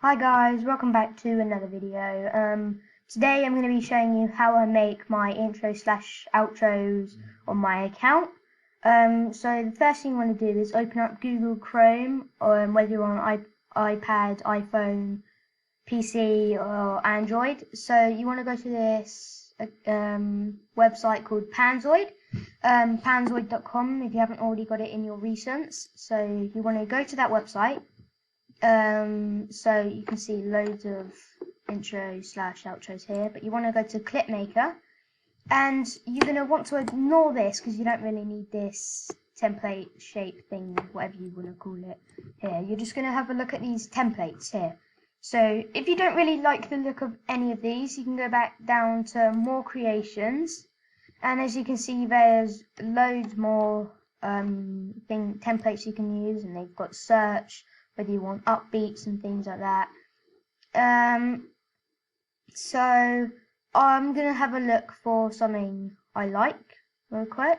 Hi guys, welcome back to another video. Today I'm going to be showing you how I make my intro slash outros on my account. So the first thing you want to do is open up Google Chrome, whether you're on iPad, iPhone, PC or Android. So you want to go to this website called Panzoid, panzoid.com if you haven't already got it in your recents. So you want to go to that website. So you can see loads of intro slash outros here, but you want to go to Clipmaker, and you're going to want to ignore this because you don't really need this template shape thing, whatever you want to call it here. You're just going to have a look at these templates here. So if you don't really like the look of any of these, you can go back down to more creations, and as you can see there's loads more templates you can use, and they've got search, whether you want upbeats and things like that. So I'm going to have a look for something I like real quick.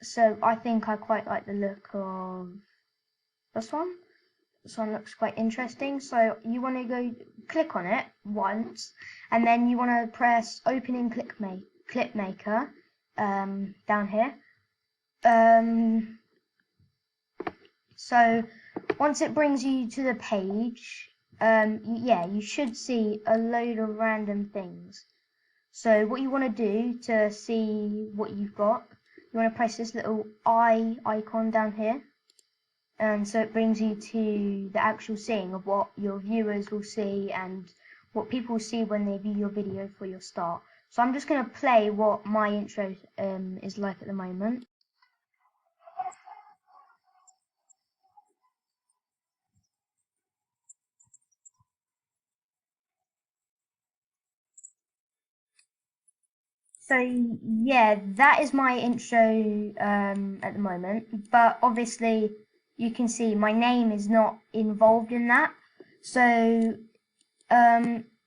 So I think I quite like the look of this one. This one looks quite interesting. So you want to go click on it once, and then you want to press open in Clipmaker down here. So once it brings you to the page, you should see a load of random things. So what you want to do to see what you've got, you want to press this little eye icon down here, and so it brings you to the actual seeing of what your viewers will see and what people will see when they view your video for your start. So I'm just going to play what my intro is like at the moment. So yeah, that is my intro at the moment, but obviously you can see my name is not involved in that. So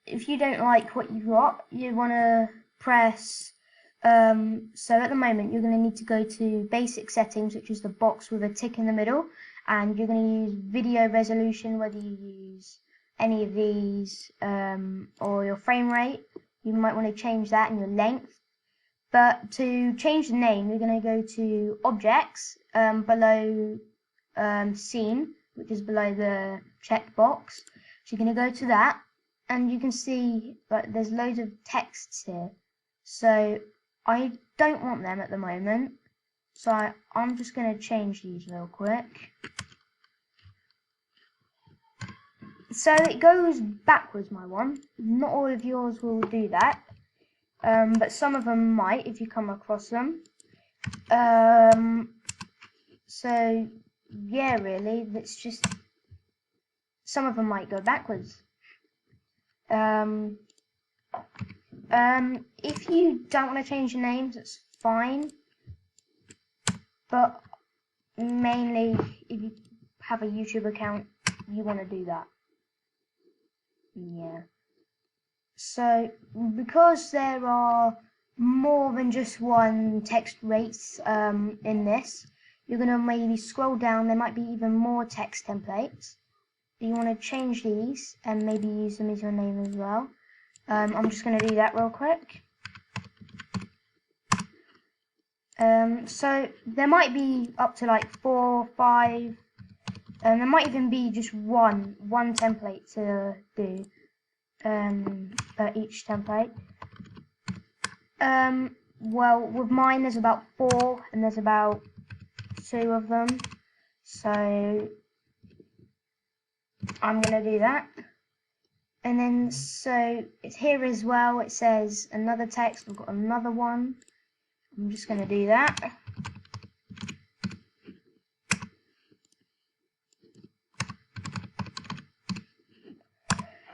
if you don't like what you've got, you want to press, so at the moment you're going to need to go to basic settings, which is the box with a tick in the middle, and you're going to use video resolution, whether you use any of these, or your frame rate. You might want to change that, and your length. But to change the name, you're going to go to Objects, below Scene, which is below the checkbox. So you're going to go to that, and you can see that there's loads of texts here. So I don't want them at the moment, so I'm just going to change these real quick. So it goes backwards, my one. Not all of yours will do that. But some of them might if you come across them. So yeah, really, that's just, some of them might go backwards. If you don't want to change your names, it's fine. But mainly, if you have a YouTube account, you want to do that. Yeah. So, because there are more than just one text race in this, you're going to maybe scroll down, there might be even more text templates. You want to change these and maybe use them as your name as well. I'm just going to do that real quick. So there might be up to like 4, 5, and there might even be just one template to do. Each template. Well, with mine there's about 4, and there's about 2 of them, so I'm gonna do that. And then so it's here as well, it says another text, we've got another one. I'm just gonna do that.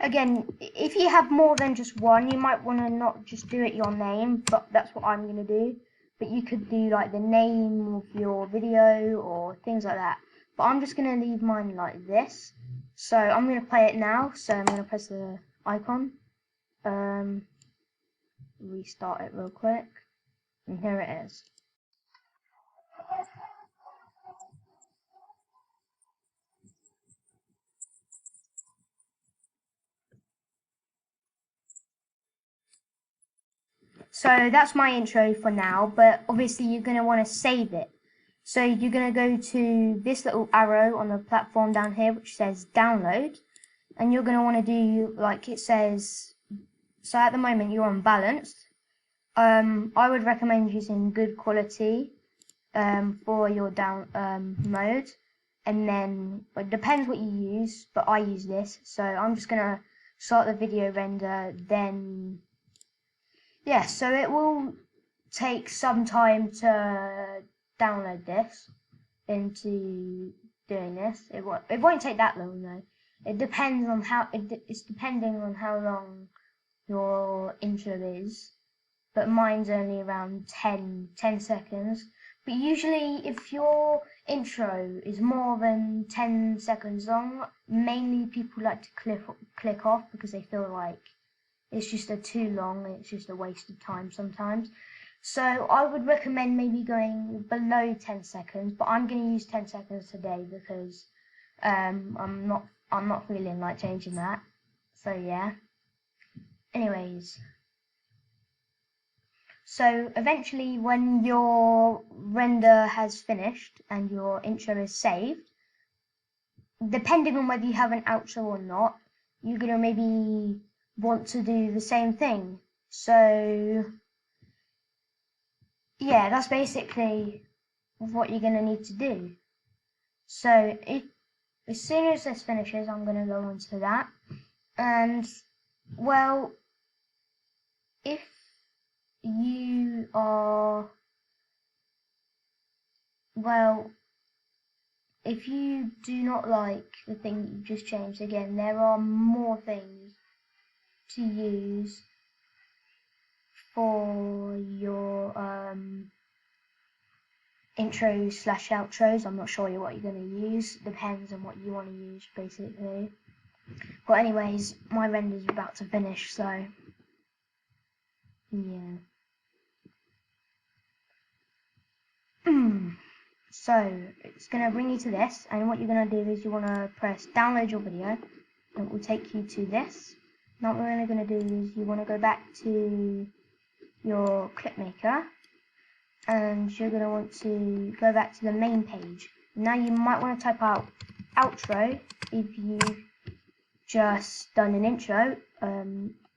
Again, if you have more than just one, you might want to not just do it your name, but that's what I'm going to do. But you could do like the name of your video or things like that. But I'm just going to leave mine like this. So I'm going to play it now. So I'm going to press the icon. Restart it real quick. And here it is. So that's my intro for now, but obviously you're going to want to save it. So you're going to go to this little arrow on the platform down here which says download, and you're going to want to do like it says. So at the moment you're on balanced. I would recommend using good quality for your mode, and then it depends what you use, but I use this. So I'm just going to start the video render, then yeah, so it will take some time to download this into doing this. It won't take that long though. It depends on it's depending on how long your intro is, but mine's only around 10 seconds. But usually if your intro is more than 10 seconds long, mainly people like to click off because they feel like it's just too long and it's just a waste of time sometimes. So I would recommend maybe going below 10 seconds, but I'm going to use 10 seconds today because I'm not feeling like changing that. So yeah. Anyways, so eventually when your render has finished and your intro is saved, depending on whether you have an outro or not, you're going to maybe want to do the same thing. So yeah, that's basically what you're going to need to do. So as soon as this finishes, I'm going to go on to that. And well, if you are, well, if you do not like the thing that you just changed, again, there are more things to use for your intros / outros. I'm not sure what you're going to use. Depends on what you want to use, basically. But anyways, my render's about to finish, so yeah. So it's going to bring you to this, and what you're going to do is you want to press download your video, and it will take you to this. Now what we're going to do is you want to go back to your Clipmaker, and you're going to want to go back to the main page. Now you might want to type out outro if you've just done an intro,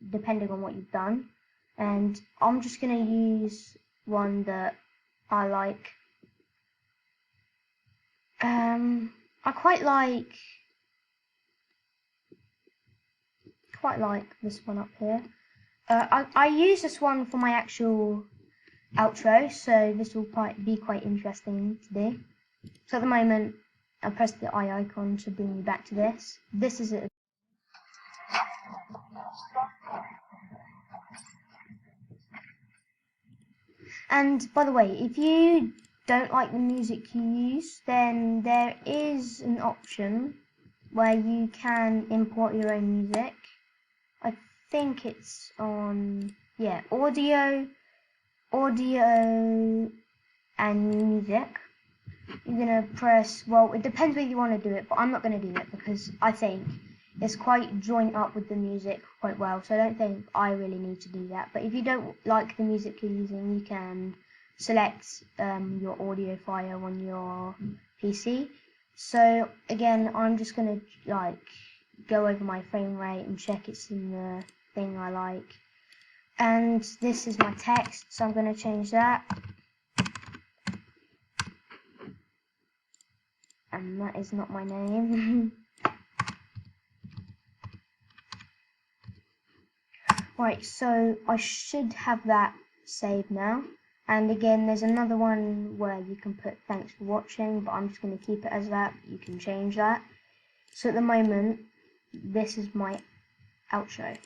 depending on what you've done. And I'm just going to use one that I like. I quite like this one up here. I use this one for my actual outro, so this will be quite interesting to do. So at the moment, I press the eye icon to bring me back to this. This is it. And by the way, if you don't like the music you use, then there is an option where you can import your own music. I think it's on, yeah, audio and music. You're gonna press, well, it depends whether you want to do it, but I'm not going to do it because I think it's quite joined up with the music quite well, so I don't think I really need to do that. But if you don't like the music you're using, you can select your audio file on your PC. So again, I'm just going to like go over my frame rate and check it's in the thing I like. And this is my text, so I'm going to change that. And that is not my name. Right, so I should have that saved now. And again, there's another one where you can put thanks for watching, but I'm just going to keep it as that. You can change that. So at the moment, this is my outro.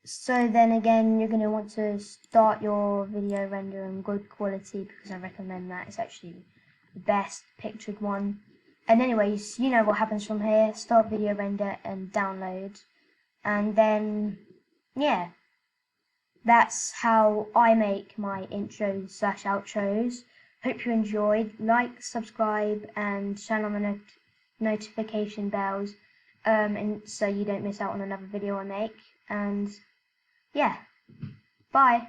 So then again, you're going to want to start your video render in good quality because I recommend that. It's actually the best pictured one. And anyways, you know what happens from here. Start video render and download. And then, yeah, that's how I make my intros / outros. Hope you enjoyed. Like, subscribe, and turn on the notification bells. and so you don't miss out on another video I make. And yeah, bye.